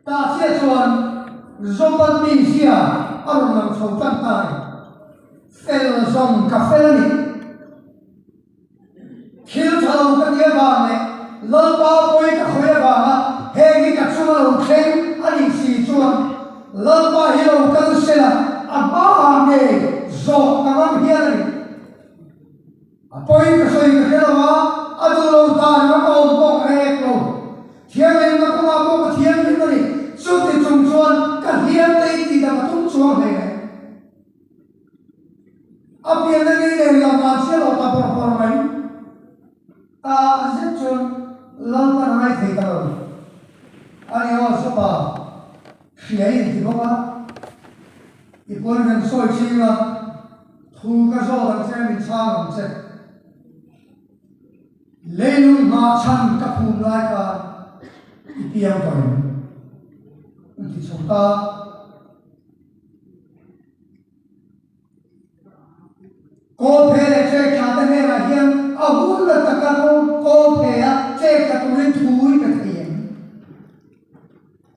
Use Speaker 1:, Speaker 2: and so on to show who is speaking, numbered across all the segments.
Speaker 1: ta sẽ chuan zombie mi sia aron lang thau tan tai fel zong ka fel ni thil thau ka dia ba ne lal pa poi ka khoya ba he gi ka chuma lo khem ani si chuan lal pa hi lo kan sela aba ne zo ka ngam hian ni apoi ka soi ka khela adu lo ta na ko ko ek lo thiam in na ko ko thiam ni ni chu ti chung chuan ka hiam tei ti da tung chuan he apian na ni le la ma che lo ta por mai ta azet chuan lal pa nai thei ka lo ani ho so pa hiai ti ko ba i por men soi chi la thu ka zo la che min cha ngam che leilung ma chan ka phum lai ka ipiang toy ti chota ko phele che kha ta ne ra hiam abul la ta ka ko phe a che ka tu rin thui ka thien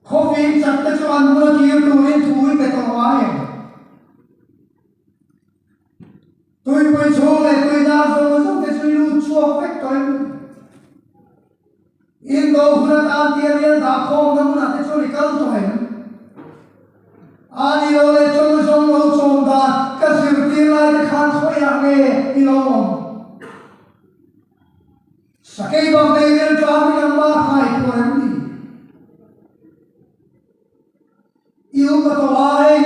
Speaker 1: ko fin chat ta chuan mu ki tu rin thui ka to wa he tôi quay số này tôi ra rồi xong cái suy lu chua phách tôi in đâu vừa ta tiền yên ta không có muốn cái số này cao tôi anh yêu lấy trong trong lâu trong ta cái sự tiền lại cái khăn thôi à nghe đi đâu sakei bang này lên cho mình làm ba hai của em đi yêu cái tổ ai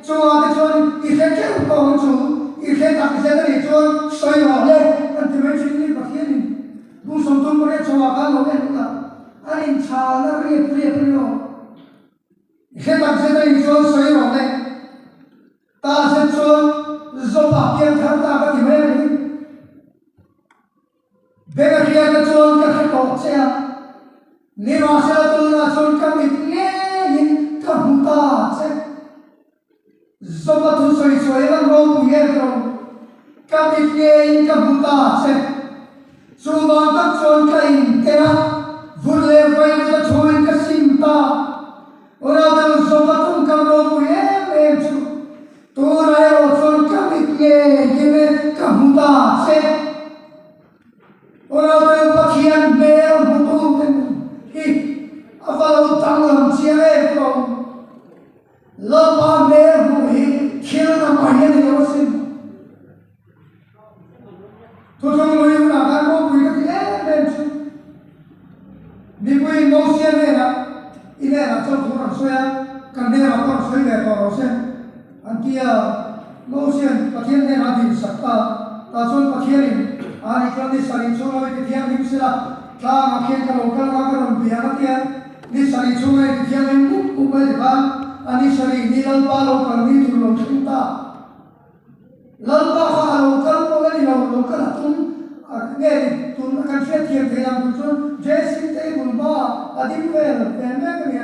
Speaker 1: cho cái chuyện cái cái công chủ इसे ताकि से नहीं चोर सोई वाले अंतिम में चीज़ बाकी नहीं वो संतुलन पर चोर का लोग हैं ना अरे इंसान प्रिय प्रिय प्रियो इसे ताकि से नहीं चोर सोई वाले तासे चोर जो बाकी अंतर ताकत में नहीं बेकार किया तो चोर का पहुँचे आ निवास तो ना चोर का मिलने इनका मुद्दा से Sobat usai suairan mau punya kami kiai kabuta se suban tak son kain kera burle pai na choin ka simta ora da sobat tum kam mau punya mechu to rai o son kami kiai kime kabuta se ora da pakhian bel butu kan hi afalo tanglam chiare ko lapa mer hui khil na mahia ni lo sin to jong lo yu na ka ko hui ka e ben chu ni hui no sia ne na ine na chon thu na soya kan ne na ko soi le to ro sen an tia no sia pathian ne na din sakta ta chon pathian ni ani kan ni sari chu lo ti thiam ni sila ta ma khen ka lo ka ma ka ron pi ha tia ni sari chu lo ti thiam ni ku ba ba ani sari ni lal pa lo kal ni tu lo thinta lal pa kha lo kal ko ni lo kal tum nge tun kan fe thiam the lam tu jesin te bul ba adim vel te me ni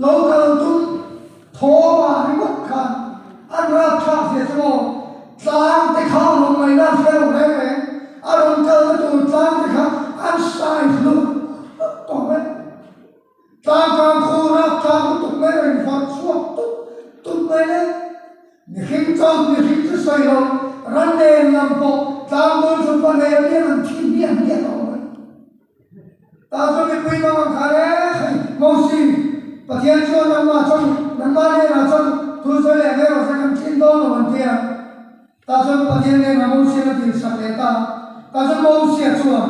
Speaker 1: lo kal tum tho ba ni wat khan an ra tha se so tlang te kha lo mai na fe lo le me aron kal tu tlang te kha an sai lu to me tlang kang khu ra tlang tu me ren fa suak tu me le ni khim chang ni khim tu sai lo ran ne lam po tlang mo su pa ne ni an thi ni an ni lo ta so ni pui ma kha le mo si pathian cho nam ma ne na chon tu so le ne ro sa kan thin do lo an tia ta so pathian ne na mo si na tin sa le ta so mo si a chuan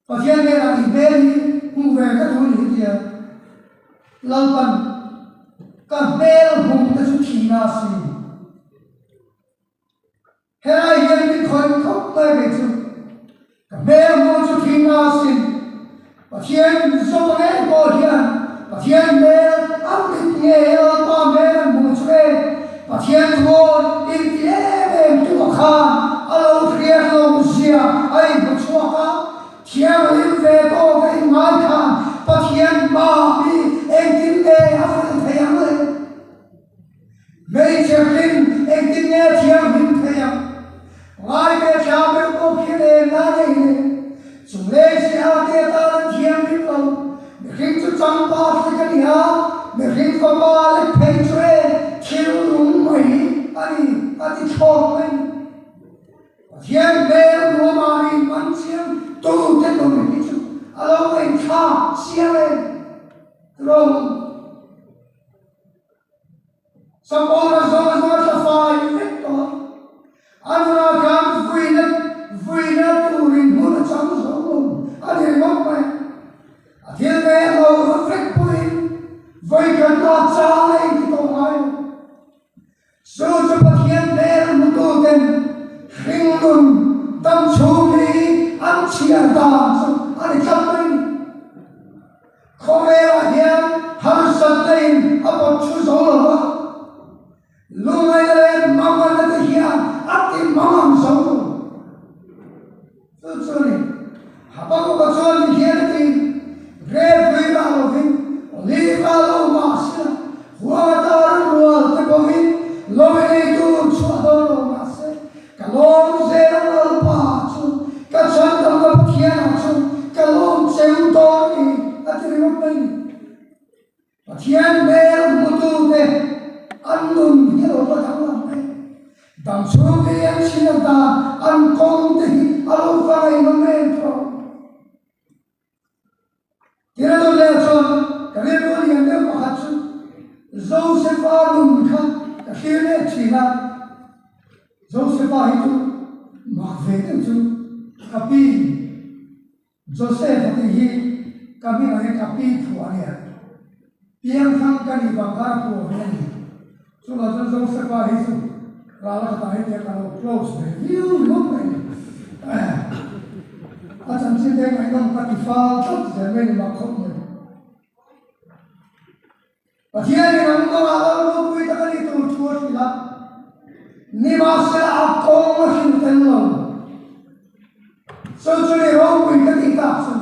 Speaker 1: pathian ne na i be ni mu ve ka thu ni tia lam pan ka bel hum ta su thi na si herai yen ni khoi khop ta ge chu ka bel mo chu thi na si pathian so ne ko hian pathian ne am ni ye pa me mu chwe pathian wo in ye em tu kha alo khria lo sia ai bu chwa ka thiam in ve ko ka in mai kha pathian ma mi en tin ne afan thayam le mei chaklin en tin ne thiam hin thayam ngai be thiam be ko khile na ne chung le sia te ta thiam hin lo siang rồi Sampora zona sa fai ito ano na kan vuina turin muna chang zong ani mok mai athil me lo reflect point vai kan na chale ki to mai so cho pathian der mutu ten hringun tam chumi an chia da so ani chap mai khomera hian har satain apot chu zolo Lungai le mama na tehia ati mama song tu choni haba ko bachon hian ti great vida lovin oliva lo masla huwa dar rual te bohin lovin tu chado lo mase kalom se al pa chu ka chan dam ka khian chu kalom se to ni ati ri mok pai pathian me mutu te Anun hielo ba thang lam ai dam chu ke an chia da an kong te alo vai no metro tira do le chon ka le do li an de ma khat chu Joseph alum kha ka khile china Joseph a hi chu ma ve te chu kapi Joseph te hi kami ai kapi thu ania piang thang ka ni ba ka thu ania so la zong se pa hi su ra la ta hi te ka lo close de you look like a chan si de mai dong ka ti fa tot se me ni ma khop me pa thia ni nang ko a lo pui ta ka ni tu chu ti la ni ma se a ko ma hin ten lo so chu ni ro pui ka ti ta su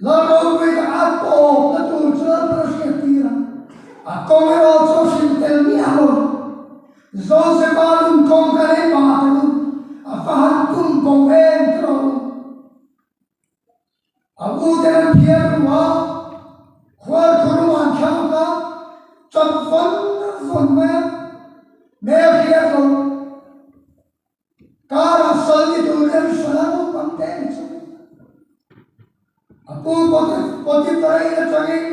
Speaker 1: la ro pui ka a ko ka tu chu la shi ti ra a come also sin tel mi amor Joseph alum con kare paatu a fahan kum con entro a udan pierwa khwar khurwa khauka chap fon me pierwa kara salni duren salamu pamten apu poti tarai na changin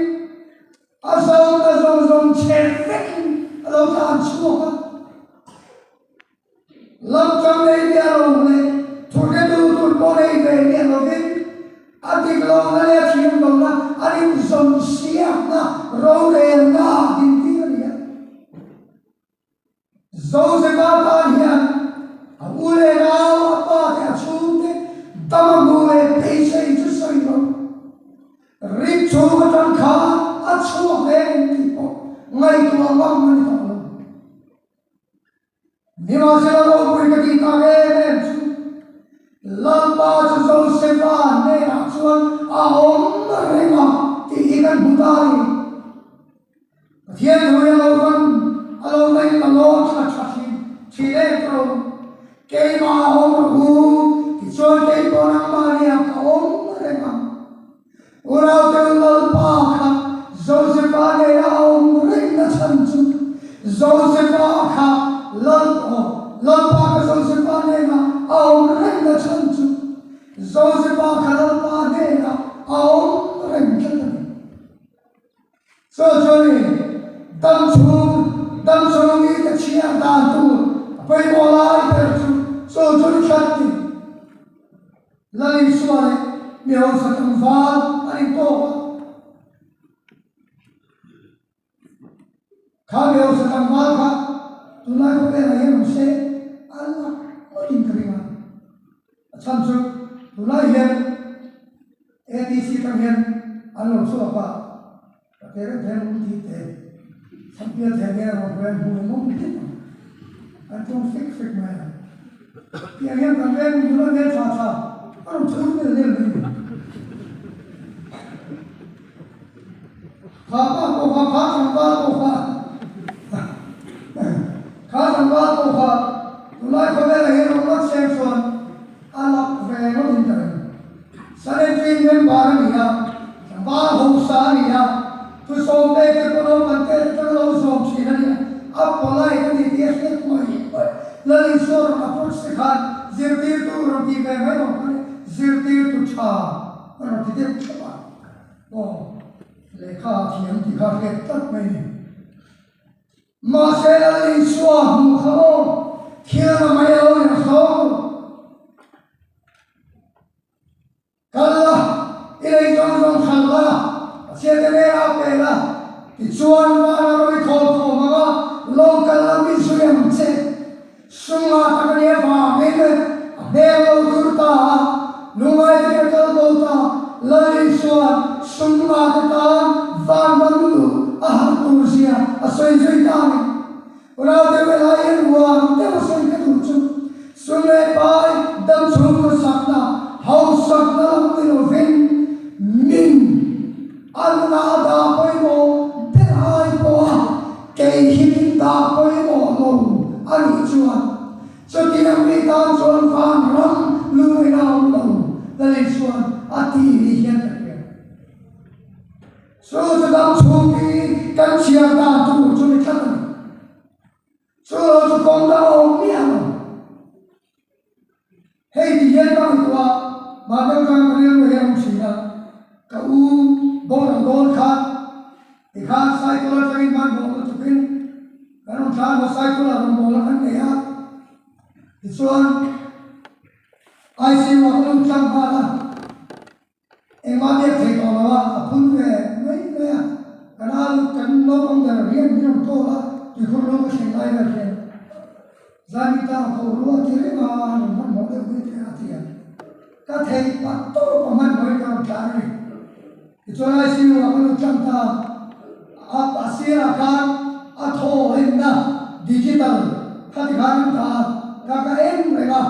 Speaker 1: asal na zong cherfek alo tan chuha lam chang nei dia lo ne thoke tu ko nei ve ne lo vin adik lo na le chim lo na ari zong sia na ro re na din ti ria zo se ba ta hian a ule na pa ta chu te tamamu e pe sei chu sai lo ri chu ka tan kha a chu ven ti po ngai tu ang man ta lo ni ma se lo pui ka ti ka ge ne chu lam pa chu zo se pa ne a chuan a om na re ma ti kan bu ta ni thiên hồi lo văn alo nay là lo cha cha chi le pro ke ma om hu ti cho ke po na ma ni a ka om re ma ora te lo pa kha Joseph a ne a om re na chan chu Joseph a kha lo pa ka Joseph a ne na a om re na chan chu Joseph a kha lo pa ne na a om re na chan chu so Johnny dam chu ni ka chia da tu pai mo lai per chu so Johnny chatti lai suare mi ho sa tam va ani to kha mi ho sa tam va kha tu lai ko pe lai no se Allah mo tin karima acham chu tu lai hen ATC tam hen alo so pa तेरे धैर्य मुझे थे संप्रिय धैर्य रोकने हुए मुझे अंतों फिक्स में ये अगर कंपेयर मुझे नहीं चाहता और झूठ में नहीं खापा को खा संभाल को खा तुलाय को ले रहे रोकना सेक्शन अलग वेनो इंटर सारे ट्रेन में बाहर निया संभाल हो सारिया tu som te ke ko no man te lo som chi na ni ap polai ka ni ties ke ko ni la ni sor ka pot se khan zirtir tu roti ve mai no zirtir tu cha ro ti te cha lệ kha thiam thì kha kết tất mấy mà sẽ là lý xóa hùng khâu thiên là mấy ơi là khâu kala ilai jong jong khalla sẽ thế này áp về là thì chuan mà nó rồi khổ mà local là mình suy em sẽ sung mà ta cái vào cái này để lâu tur ta lúc ấy cái câu câu ta lấy xuân sung mà ta van văn lu tu sia xoay xoay ta này rồi để về lại yên hòa để mà xoay cái thủ chung xuân lệ bài đâm xuống cái sạc na hậu sạc na cái đồ vinh mình ăn na đã bơi bộ để hai bộ cái hình đã bơi bộ lâu anh chuan cho tiền mình ta chuan van ram lui nào lâu lấy xuân ati hiền so cho đam chung đi căn chia ta tu cho đi thắt so cho con ta ôm miệng hey thì hiện tại qua mà đâu rằng cái điều này không chỉ là cả u bông bông khác thì khác sai tôi là cái bạn bông là chụp hình cái nó khác nó sai tôi là bông là cái này á thì xuân ai xin vào cái lúc trăng ba là em ăn biết thầy còn là phun về mấy cái cái nào cái nó không được riêng riêng to là thì không nó có thành lại được riêng gia đình ta khổ lúa thế mà nó không được cái thế nào các thầy bắt tôi có mặt mới có trả này thì cho ai xin vào cái lúc trăng ta Asia kan atho hinna digital khati khan ta ka em rega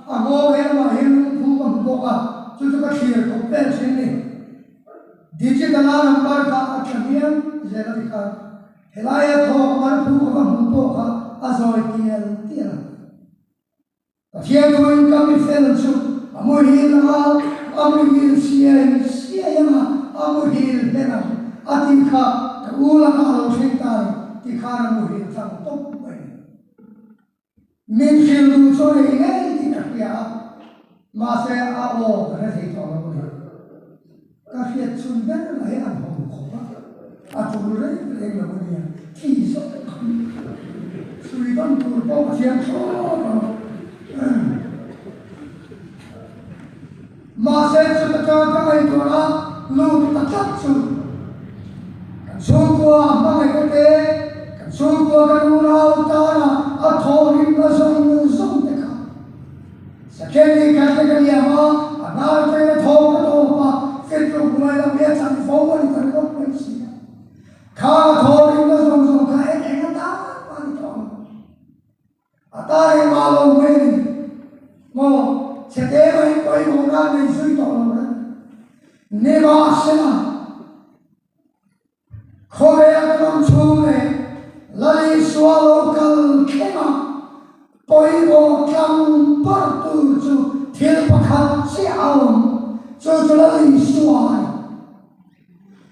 Speaker 1: amo em ma hin phu kam boka chu chu ka khir ko pen sin ni digital number ka athamiam zela dikha helaya tho mar phu kam boka azoi tiel tiel pathian ko in kam fel chu amo hin ma amo hin sia ma amo hin bena atikha ula na lo sentar ti khana mu hin sang top bai min khil du so re ngai ti ka pia ma se a o ka thei to lo ni ka fiat chun ben la ya an hom ko ba a tu re le lo ni ti so sui don tu po chiang so ma se chu ta ka mai to na lu ta chat chu xuống qua mang cái thế xuống qua cái núi nào ta là ở thổ linh nó sông thế cả sẽ khen đi cái gì mà nào cái thổ cái thổ mà cái lúc này là biết rằng phố mình cần có cái gì khá thổ linh nó sông cái nó ta mà đi chọn ta đi mà lâu mình mà sẽ thế mà quay một ra mình suy chọn rồi nên mà xem khôi cái năm chung này lấy xóa local kema bồi bổ cam bắt tu chu thiên bạc khăn xiao chu lấy xóa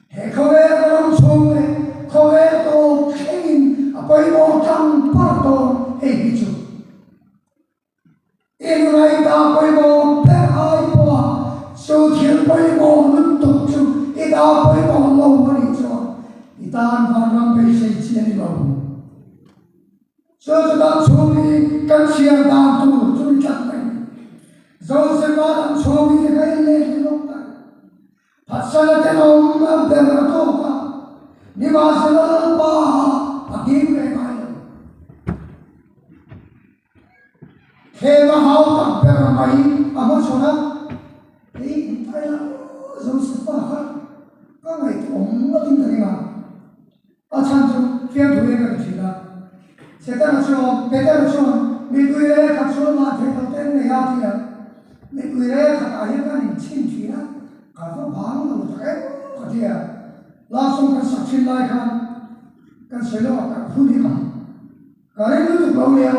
Speaker 1: hệ khôi cái năm chung này khôi tổ khin bồi bổ cam bắt tu hệ chu in này ta bồi bổ bé ai qua chu thiên bồi bổ lưng tục chu in ta bồi bổ lâu mà đi chu tan van ram pe sei chian lo so dan chomi kan sia dan tu chu chat mai zo se ba dan chomi ke kai le lo ta phasala te no ma de ra to ka ni ma se lo pa a ki ke mai he ma hau ta pe ra mai a ma chona ei tai la zo se pa ka ngai om ma tin ta ni ma 아참 좀 피한 도예가 되시다. 세상은 좀 배달을 좀 미국에 각종 마트에 때문에 야기야. 미국에 가까이까지 친구야. 가서 방으로 가게 어디야. 라송 그 사실라이 간 설령 아까 후리가. 가래도 그러네요.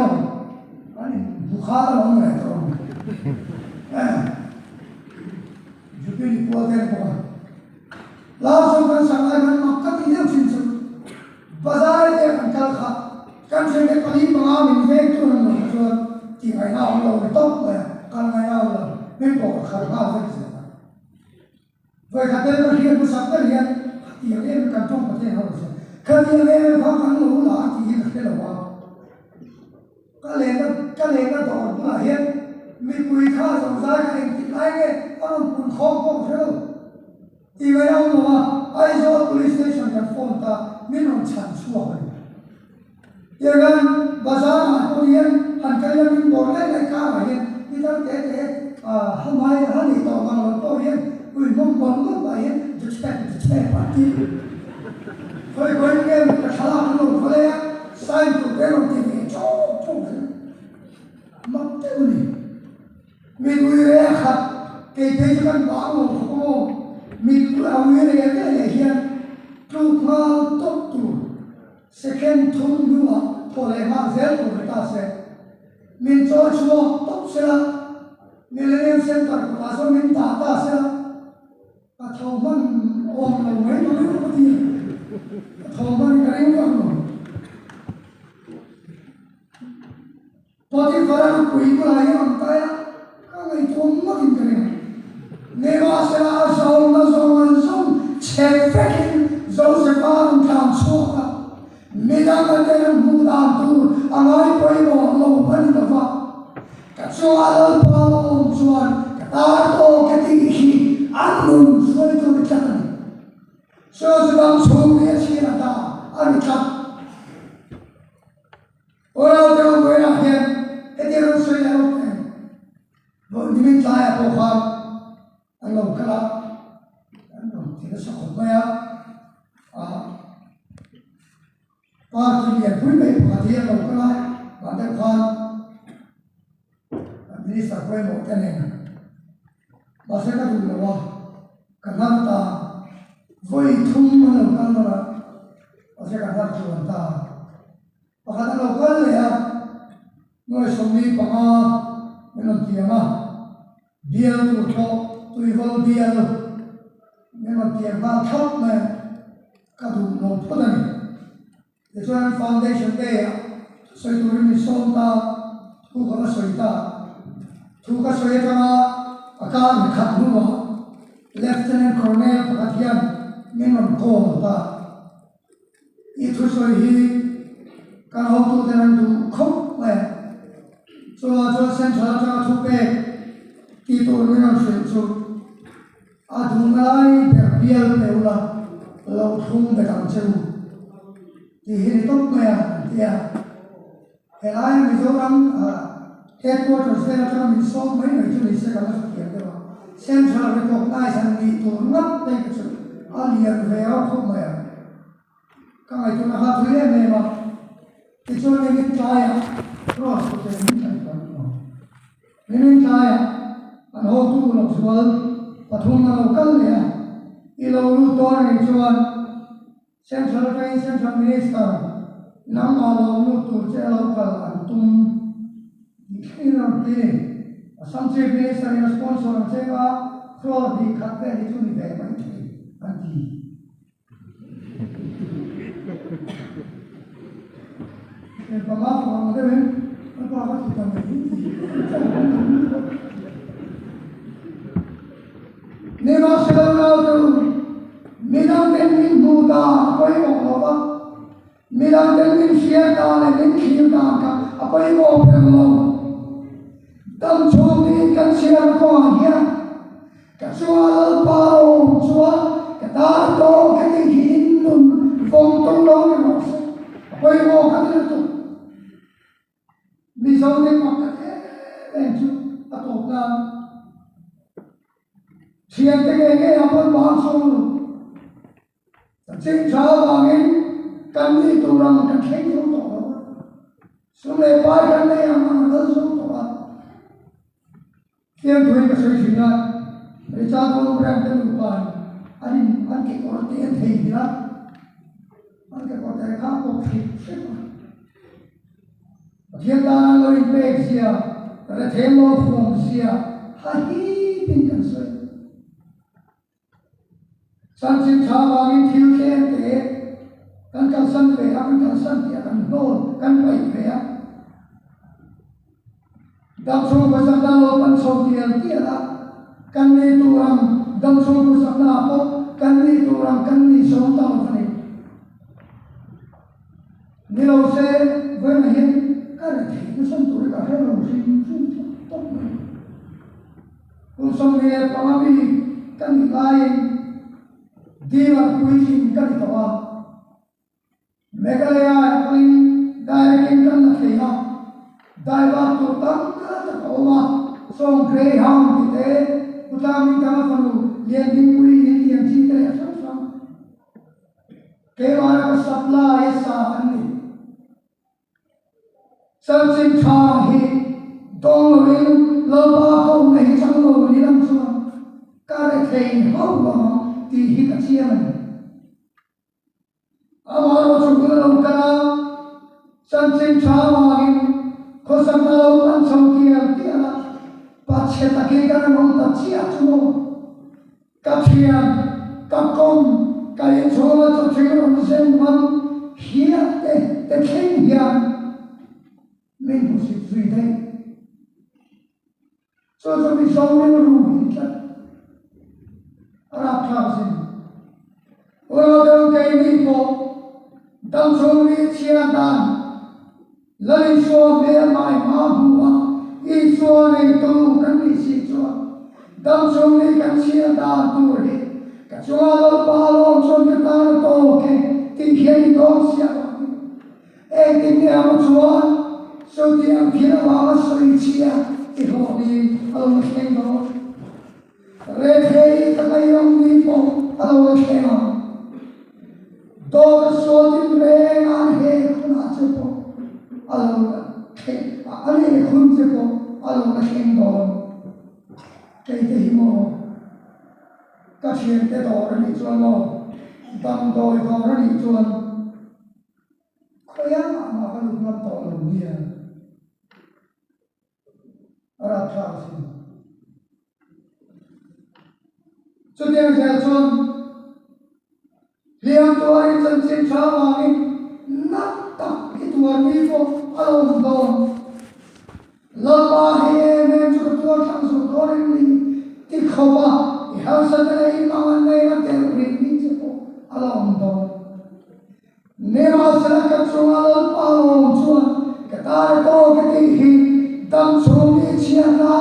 Speaker 1: 아니 무카를 먹네 또. 주변이 구하게 뭐. 라송 그 상하이 간 막까지 이제 진짜 बाजार के अंकल खा कम से कम कहीं मंगा मिलते तो हम लोग जो कि महीना हम लोग तो कल महीना हम लोग नहीं पहुंच खर्चा से Vậy khát đến cái hiện sắc cái hiện tiếng em cần trong cái thế nào rồi cái tiếng em khó khăn lũ là thì cái là vào cái lên nó đỏ là hiện mình quỳ khá dòng ra cái hình thì ai nghe ông cũng khó không thế đâu thì vậy ông mà ai do police station cái phone ta mình không chán xua vậy giờ gần bazaar mà tôi hiện hẳn cái là mình bỏ lại cả vậy hiện thì ta thế hôm nay hắn đi tàu bằng tôi hiện ui mong mong mong vậy hiện just bạn đi phải coi cái cái khá là nó phải sai của cái lòng tin cho mất cái gì mình ui ra khát cái thế cho con bảo một cô mình làm người này cái này hiện chụp mal tốt tu second thun nữa thôi lại mang zel của người ta sẽ mình cho chúa tốt sẽ là Millennium Center của ta số mình ta sẽ là thầu man ôm là mấy nó biết có gì thầu man cái này không Poti farang kui ko lai ang kaya kangai tuang makin kaya Neva sila asal na zongan zon check-in zose parang tam suka Midang adayang mudan tu angay po imo lo pani na fa Katsual palong suan katato katihi anun suan ito bitan So sebang sumiya sila ta anikat Orang orang berapa yang ketiru sudah lakukan. Bahawa diminta ya Tuhan, Allah kalah, Allah tidak sakut maya. Parti yang pun baik parti yang Allah kalah, bandar Tuhan, minister pun mau kena. Masyarakat itu lawa, kerana ta, voi thum mana mana, masyarakat itu ta. Pakatan lokal ya, noi somni panga, menon tiama, biar tu ival biar, menon tiama thap me, kadu no pudani. Itu foundation day ya, saya tu ini somta, tu kana soita ma, akan kat dua, Lieutenant Colonel Pakatian, menon ko ta, itu sohi kan hậu tu tên tu khóc về cho central cho thu pe ti tu nuôi nó chuyển chu tu ngay để biel để ula lâu thung để làm chu thì hiện tốt mẹ thì hiện ai mình cho năm headquarters để cho mình sống mấy người cho mình sẽ làm sự kiện đó central với cuộc đại sản đi tu ngắt đây cái sự liền về áo không mẹ các ngày chúng ta hát thứ này mà It's only in Chaya, cross the in Chaya, and how to look well, but whom I local there, Ilo Luton, Central Train Central Minister, Nama Lutu, local, and Tum, some chief minister in a sponsor and Seva, throw the Capelli to the day, and tea. Pemaaf orang ada kan, apa kita ni? Neva selalu tu, midang dengan muda, apa yang apa? Midang dengan siapa dengan siapa kan? Apa yang apa? Dan cumi kan siapa kau ya? Kasual paru, sual, kata tu kata hindun, fontong long apa yang apa tu? Misal ni makan encu atau apa? Siapa yang apa bangsa? Cincang angin kami turang kaki tu apa? Sungai payah ni yang mana tu apa? Siapa tu yang kesulitan? Mereka tu orang terlupa. An kita yang tidak, an kita yang apa kita. Thiên đàng lối bê xia, rồi thêm một vùng xia, hai bên chân suy. San chim cha vàng thiếu khen thế, căn căn sân về, căn sân thì căn nô, căn bảy về. Đam số của dân đam lô căn số tiền kia là căn này tu làm dam so ko sakna ko kanni to ram kanni so ta phane nilo se với mà hiện cái này thì nó sân tuổi cả thế rồi sinh tốt này cũng xong thì có bị cái gì lại đi vào quy trình cái gì đó Meghalaya paling directing kan na kaya daiwa to tam ka ta oma song greyhound kite utami ta panu lian pui ni tiang chi te sam ke mara supply sa ani sam sing tha hi dong ring lo ba ko nei chang lo ni lam so ka re thei ho ba ti hi ka chia ni amaro chungul lo kana san sing tha ma hin ko sam na lo an sam ki ar ti ana pa che ta ke ka na ta chia chu ka thian ka kom ka yen so la cho che ko sen man hia te khen hia men bu si zui dai so mi so men ru ni ta ara tha sin ora do ke ni ko dam so mi chia dan lai so me mai ma bu I so nei to kan ni si cho dam so mi kan chia dan tu ri ka cho lo pa lo so ke ta to ke ti he do sia e ti ne am cho so ti am phira ma so I chia ti ho ni alo ke no re thei ta kai yong ni po alo ke no do so ti re an he khuna che po alo ke ani khun che po alo na ke no ke te hi mo ka chen te do ra ni chuan mo dam do do ra ni chuan khoya ma ka lu na to lu ni ara tha sin chu te ja chuan liam to ai chan chen tha ma ni na ta ki tu ar ni ko alo do la ba he me chu to thang so do ri ni ti khoba I ha sa ne ma ne na te ri ni che po alo do ne ma sa ka chu alo pa lo chu ka ta to ke ti hi dam so ni chia na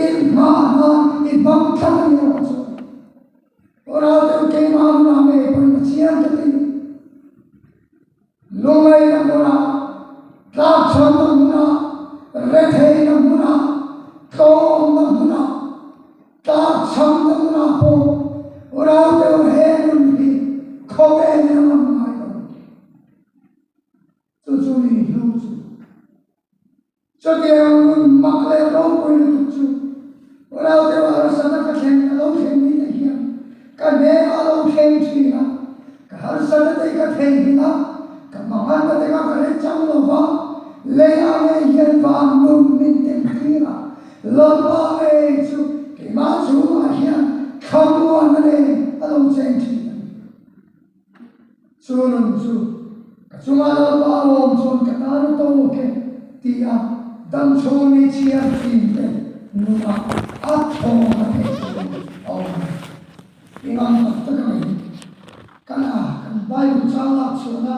Speaker 1: in ma na in bam ta ni ro chu ora te ke ma na me ko ni chia ke ti lo mai na mo na ta chon na mo na re thei na mo na to na mo na ta chon na mo na po ora te he ni ko e na mo na chu ni lu chu cho ke ma le ro ko ni chu ora te wa sa na ka khen lo khen ni na hi ka ne a lo khen chi na ka har sa na te ka khen ni na ka ma man ka te ka re chang lo va le a me yen va mun min ten ti na lo ba e chu ke ma chu ma hi kham wa na ne a lo chen chi chu nun chu ka chu ma lo ba lo chu ka ta ro to ke ti a dam chu ni chi a ti te nu a a tho ma ke o Imam ta ka ni kana kan bai lu cha la chu na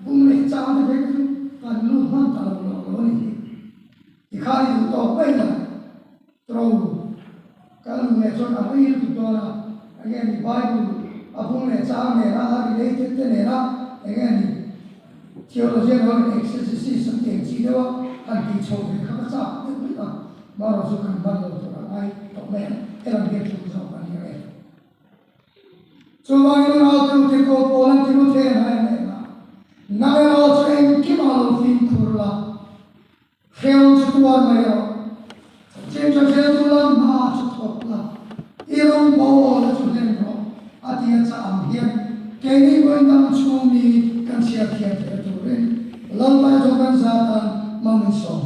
Speaker 1: bung le cha de ke kan lu man ta lo ni I kha ni to pe na tro kan lu ne cho na pai lu to na again the Bible a bung le cha me na ha related te ne na again theology and exercises something chi de wa kan ti cho ke kha cha te na ma ro su kan ban lo to na ai to me e la ge chu so kan ni re so ma ni na tu te ko polan ti lu the na ne na na me ro chen ki ma lo fin kurla kheu chu tu ar me ro chen cho kheu tu la ma chu thok la I rong bo la chu len ro a ti cha am hian ke ni bo nam chu mi kan sia khian te tu re lam ma jo kan sa ta ma mi som